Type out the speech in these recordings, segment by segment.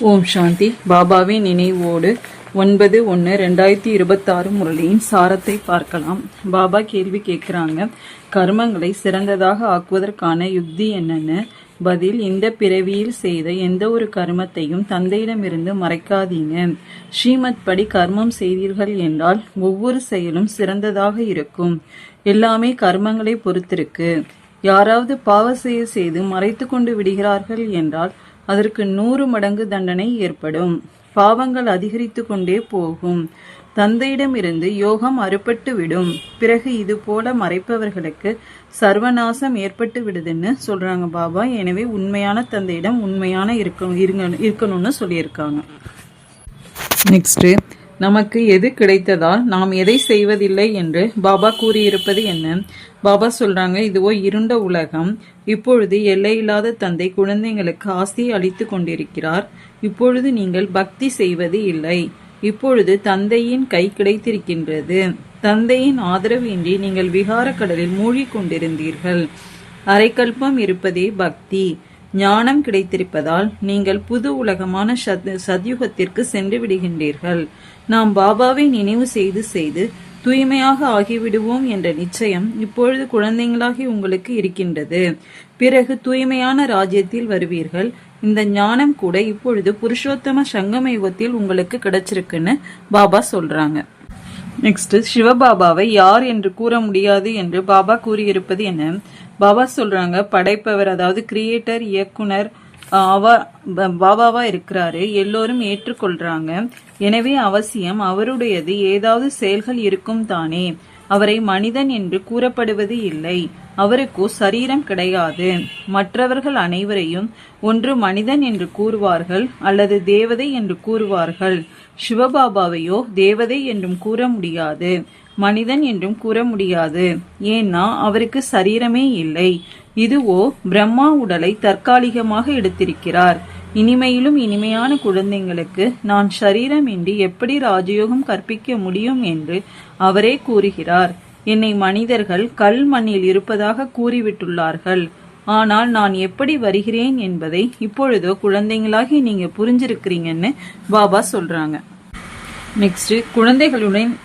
ஓம் சாந்தி. பாபாவின் நினைவோடு 9/1/2026 முரளியின் சாரத்தை பார்க்கலாம். பாபா கேள்வி கேட்கிறாங்க, கர்மங்களை சிறந்ததாக ஆக்குவதற்கான யுக்தி என்னன்னு. பதில், இந்த பிறவியில் செய்த எந்த ஒரு கர்மத்தையும் தந்தையிடமிருந்து மறைக்காதீங்க. ஸ்ரீமத் படி கர்மம் செய்தீர்கள் என்றால் ஒவ்வொரு செயலும் சிறந்ததாக இருக்கும். எல்லாமே கர்மங்களை பொறுத்திருக்கு. யாராவது பாவ செயல் செய்து மறைத்து கொண்டு விடுகிறார்கள் என்றால் அதற்கு 100 மடங்கு தண்டனை ஏற்படும். பாவங்கள் அதிகரித்து கொண்டே போகும். தந்தையிடமிருந்து யோகம் அறுபட்டு விடும். பிறகு இது போல மறைப்பவர்களுக்கு சர்வநாசம் ஏற்பட்டு விடுதுன்னு சொல்றாங்க பாபா. எனவே உண்மையான தந்தையிடம் உண்மையான இருக்கணும்னு சொல்லியிருக்காங்க. நெக்ஸ்ட், நமக்கு எது கிடைத்ததால் நாம் எதை செய்வதில்லை என்று பாபா கூறியிருப்பது என்ன? பாபா சொல்றாங்க, இதுவோ இருண்ட உலகம். இப்பொழுது எல்லையில்லாத தந்தை குழந்தைங்களுக்கு ஆசையை அளித்து கொண்டிருக்கிறார். இப்பொழுது நீங்கள் பக்தி செய்வது இல்லை. இப்பொழுது தந்தையின் கை கிடைத்திருக்கின்றது. தந்தையின் ஆதரவு இன்றி நீங்கள் விகார கடலில் மூழ்கிக் கொண்டிருந்தீர்கள். அரைக்கல்பம் இருப்பதே பக்தி. ஞானம் கிடைத்திருப்பதால் நீங்கள் புது உலகமான சத்யுகத்திற்கு சென்று விடுகின்றீர்கள். நாம் பாபாவை நினைவு செய்து செய்து தூய்மையாக ஆகிவிடுவோம் என்ற நிச்சயம் இப்பொழுது குழந்தைகளாகி உங்களுக்கு இருக்கின்றது. பிறகு தூய்மையான ராஜ்யத்தில் வருவீர்கள். இந்த ஞானம் கூட இப்பொழுது புருஷோத்தம சங்கம யுகத்தில் உங்களுக்கு கிடைச்சிருக்குன்னு பாபா சொல்றாங்க. நெக்ஸ்ட், சிவபாபாவை யார் என்று கூற முடியாது என்று பாபா கூறியிருப்பது என்ன? பாபா சொல்றாங்க, படைப்பவர், அதாவது கிரியேட்டர், இயக்குனர் பாபாவா இருக்கிறாரு. எல்லோரும் ஏற்றுக்கொள்றாங்க. எனவே அவசியம் அவருடையது ஏதாவது செயல்கள் இருக்கும் தானே. அவரை மனிதன் என்று கூறப்படுவது இல்லை. அவருக்கோ சரீரம் கிடையாது. மற்றவர்கள் அனைவரையும் ஒன்று மனிதன் என்று கூறுவார்கள் அல்லது தேவதை என்று கூறுவார்கள். சிவபாபாவையோ தேவதை என்றும் கூற முடியாது, மனிதன் என்றும் கூற முடியாது. ஏன்னா அவருக்கு சரீரமே இல்லை. இதுவோ பிரம்மா உடலை தற்காலிகமாக எடுத்திருக்கிறார். இனிமையிலும் இனிமையான குழந்தைங்களுக்கு நான் சரீரமின்றி எப்படி ராஜயோகம் கற்பிக்க முடியும் என்று அவரே கூறுகிறார். என்னை மனிதர்கள் கல் மண்ணில் இருப்பதாக கூறிவிட்டுள்ளார்கள். ஆனால் நான் எப்படி வருகிறேன் என்பதை இப்பொழுதோ குழந்தைங்களாகி நீங்க புரிஞ்சிருக்கிறீங்கன்னு பாபா சொல்றாங்க. நெக்ஸ்ட்,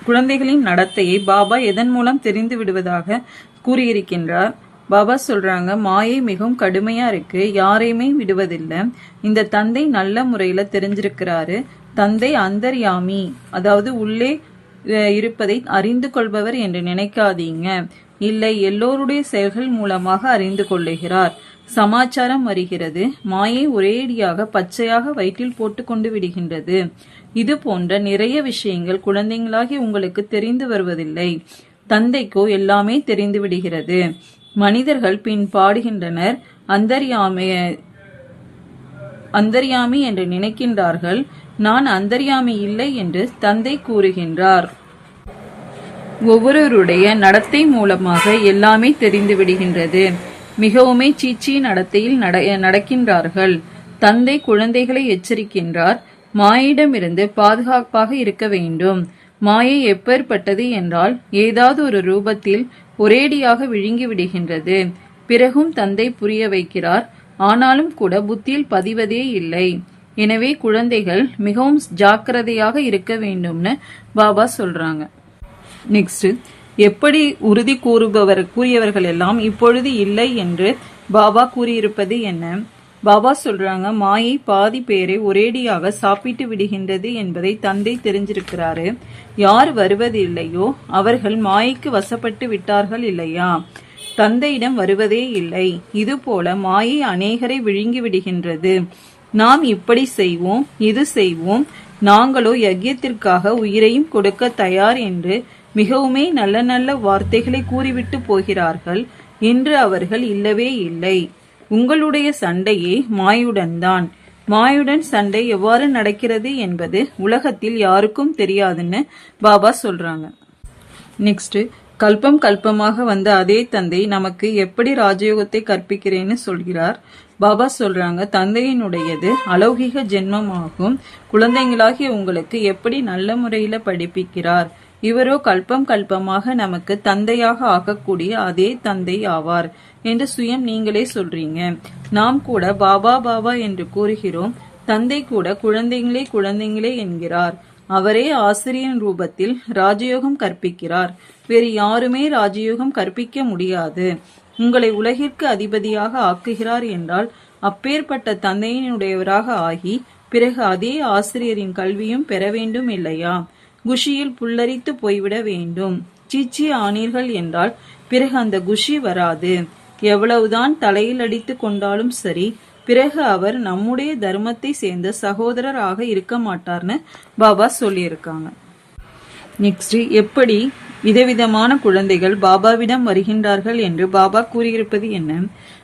குழந்தைகளின் நடத்தையை பாபா எதன் மூலம் தெரிந்து விடுவதாக கூறியிருக்கின்றார். பாபா சொல்றாங்க, மாயை மிகவும் கடுமையா இருக்கு. யாரையுமே விடுவதில்லை. இந்த தந்தை நல்ல முறையில தெரிஞ்சிருக்கிறாரு. தந்தை அந்தர்யாமி, அதாவது உள்ளே இருப்பதை அறிந்து கொள்பவர் என்று நினைக்காதீங்க. இல்லை, எல்லோருடைய செயல்கள் மூலமாக அறிந்து கொள்ளுகிறார். சமாச்சாரம் வருகிறது. மாயை ஒரேடியாக பச்சையாக வயிற்றில் போட்டு கொண்டு விடுகின்றது. இது போன்ற நிறைய விஷயங்கள் குழந்தைங்களாகி உங்களுக்கு தெரிந்து வருவதில்லை. தந்தைக்கோ எல்லாமே தெரிந்து விடுகிறது. மனிதர்கள் பின் பாடுகின்றனர். அந்தர்யாமி என்று நினைக்கின்றார்கள். நான் அந்தர்யாமி இல்லை என்று தந்தை கூறுகின்றார். ஒவ்வொருவருடைய நடத்தை மூலமாக எல்லாமே தெரிந்து விடுகின்றது. மிகவுமே சீச்சி நடத்தையில் நடக்கின்றார்கள். தந்தை குழந்தைகளை எச்சரிக்கின்றார். மாயிடமிருந்து பாதுகாப்பாக இருக்க வேண்டும். மாயை எப்பேற்பட்டது என்றால் ஏதாவது ஒரு ரூபத்தில் ஒரேடியாக விழுங்கி விடுகின்றது. பிறகும் தந்தை புரிய வைக்கிறார். ஆனாலும் கூட புத்தியில் பதிவதே இல்லை. எனவே குழந்தைகள் மிகவும் ஜாக்கிரதையாக இருக்க வேண்டும்னு பாபா சொல்றாங்க. நெக்ஸ்ட், எப்படி உறுதி கூறியவர்கள் எல்லாம் இப்பொழுது இல்லை என்று பாபா கூறியிருப்பது என்ன? பாபா சொல்றாங்க, மாயை பாதி பேரை ஒரேடியாக சாப்பிட்டு விடுகின்றது என்பதை தந்தை தெரிஞ்சிருக்கிறாரு. யார் வருவதில்லையோ அவர்கள் மாயைக்கு வசப்பட்டு விட்டார்கள் இல்லையா? தந்தையிடம் வருவதே இல்லை. இது போல மாயை அநேகரை விழுங்கி விடுகின்றது. நாம் இப்படி செய்வோம், இது செய்வோம், நாங்களோ யஜ்யத்திற்காக உயிரையும் கொடுக்க தயார் என்று மிகவுமே நல்ல நல்ல வார்த்தைகளை கூறிவிட்டு போகிறார்கள். இன்று அவர்கள் இல்லவே இல்லை. உங்களுடைய சண்டையே மாயுடன் தான். மாயுடன் சண்டை எவ்வாறு நடக்கிறது என்பது உலகத்தில் யாருக்கும் தெரியாதுன்னு பாபா சொல்றாங்க. நெக்ஸ்ட், கல்பம் கல்பமாக வந்த அதே தந்தை நமக்கு எப்படி ராஜயோகத்தை கற்பிக்கிறேன்னு சொல்கிறார். பாபா சொல்றாங்க, தந்தையினுடையது அலௌகிக ஜென்மமாகும். குழந்தைங்களாகிய உங்களுக்கு எப்படி நல்ல முறையில படிப்பிக்கிறார். இவரோ கல்பம் கல்பமாக நமக்கு தந்தையாக ஆகக்கூடிய அதே தந்தை ஆவார் என்று சுயம் நீங்களே சொல்றீங்க. நாம் கூட பாபா பாபா என்று கூறுகிறோம். தந்தை கூட குழந்தைங்களே குழந்தைங்களே என்கிறார். அவரே ஆசிரியன் ரூபத்தில் ராஜயோகம் கற்பிக்கிறார். வேறு யாருமே ராஜயோகம் கற்பிக்க முடியாது. உங்களை உலகிற்கு அதிபதியாக ஆக்குகிறார் என்றால் அப்பேற்பட்ட தந்தையினுடையவராக ஆகி பிறகு அதே ஆசிரியரின் கல்வியும் பெற வேண்டும் இல்லையா? குஷியில் புல்லரித்து போய்விட வேண்டும். சீச்சி ஆனீர்கள் என்றால் பிறகு அந்த குஷி வராது. எவ்வளவுதான் தலையில் அடித்து கொண்டாலும் சரி, பிறகு அவர் நம்முடைய தர்மத்தை சேர்ந்த சகோதரராக இருக்க மாட்டார்னு பாபா சொல்லியிருக்காங்க. நெக்ஸ்ட், எப்படி விதவிதமான குழந்தைகள் பாபாவிடம் வருகின்றார்கள் என்று பாபா கூறியிருப்பது என்ன?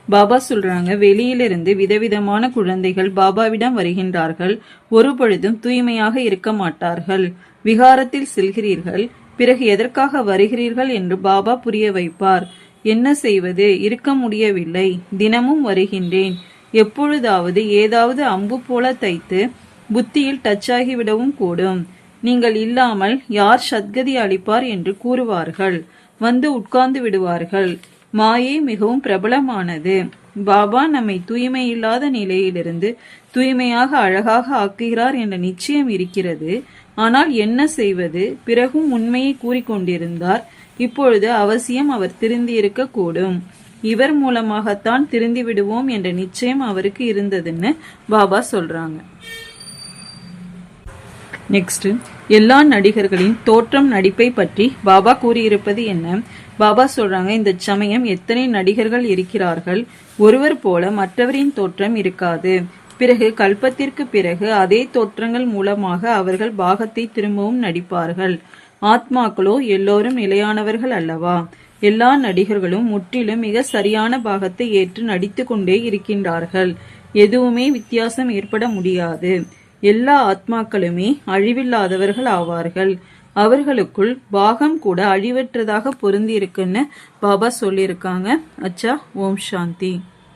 பாபா சொல்றாங்க, வெளியிலிருந்து விதவிதமான குழந்தைகள் பாபாவிடம் வருகின்றார்கள். ஒரு பொழுதும் தூய்மையாக இருக்க மாட்டார்கள். விகாரத்தில் செல்கிறீர்கள், பிறகு எதற்காக வருகிறீர்கள் என்று பாபா புரிய வைப்பார். என்ன செய்வது, இருக்க முடியவில்லை, தினமும் வருகின்றேன். எப்பொழுதாவது ஏதாவது அம்பு போல தைத்து புத்தியில் டச் ஆகிவிடவும் கூடும். நீங்கள் இல்லாமல் யார் சத்கதி அளிப்பார் என்று கூறுவார்கள். வந்து உட்கார்ந்து விடுவார்கள். மாயை மிகவும் பிரபலமானது. பாபா நம்மை தூய்மை இல்லாத நிலையிலிருந்து தூய்மையாக அழகாக ஆக்குகிறார் என்ற நிச்சயம் இருக்கிறது. ஆனால் என்ன செய்வது? பிறகும் உண்மையை கூறிக்கொண்டிருந்தார். இப்பொழுது அவசியம் அவர் திருந்தி இருக்க கூடும். இவர் மூலமாகத்தான் திருந்தி விடுவோம் என்ற நிச்சயம் அவருக்கு இருந்ததுன்னு பாபா சொல்றாங்க. நெக்ஸ்ட், எல்லா நடிகர்களின் தோற்றம் நடிப்பை பற்றி பாபா கூறியிருப்பது என்ன? பாபா சொல்றாங்க, இந்த சமயம் எத்தனை நடிகர்கள் இருக்கிறார்கள், ஒருவர் போல மற்றவரின் தோற்றம் இருக்காது. பிறகு கல்பத்திற்கு பிறகு அதே தோற்றங்கள் மூலமாக அவர்கள் பாகத்தை திரும்பவும் நடிப்பார்கள். ஆத்மாக்களோ எல்லோரும் நிலையானவர்கள் அல்லவா? எல்லா நடிகர்களும் முற்றிலும் மிக சரியான பாகத்தை ஏற்று நடித்து கொண்டே இருக்கின்றார்கள். எதுவுமே வித்தியாசம் ஏற்பட முடியாது. எல்லா ஆத்மாக்களுமே அழிவில்லாதவர்கள் ஆவார்கள். அவர்களுக்குள் பாகம் கூட அழிவற்றதாக பொருந்தி இருக்குன்னு பாபா சொல்லியிருக்காங்க. அச்சா, ஓம் சாந்தி.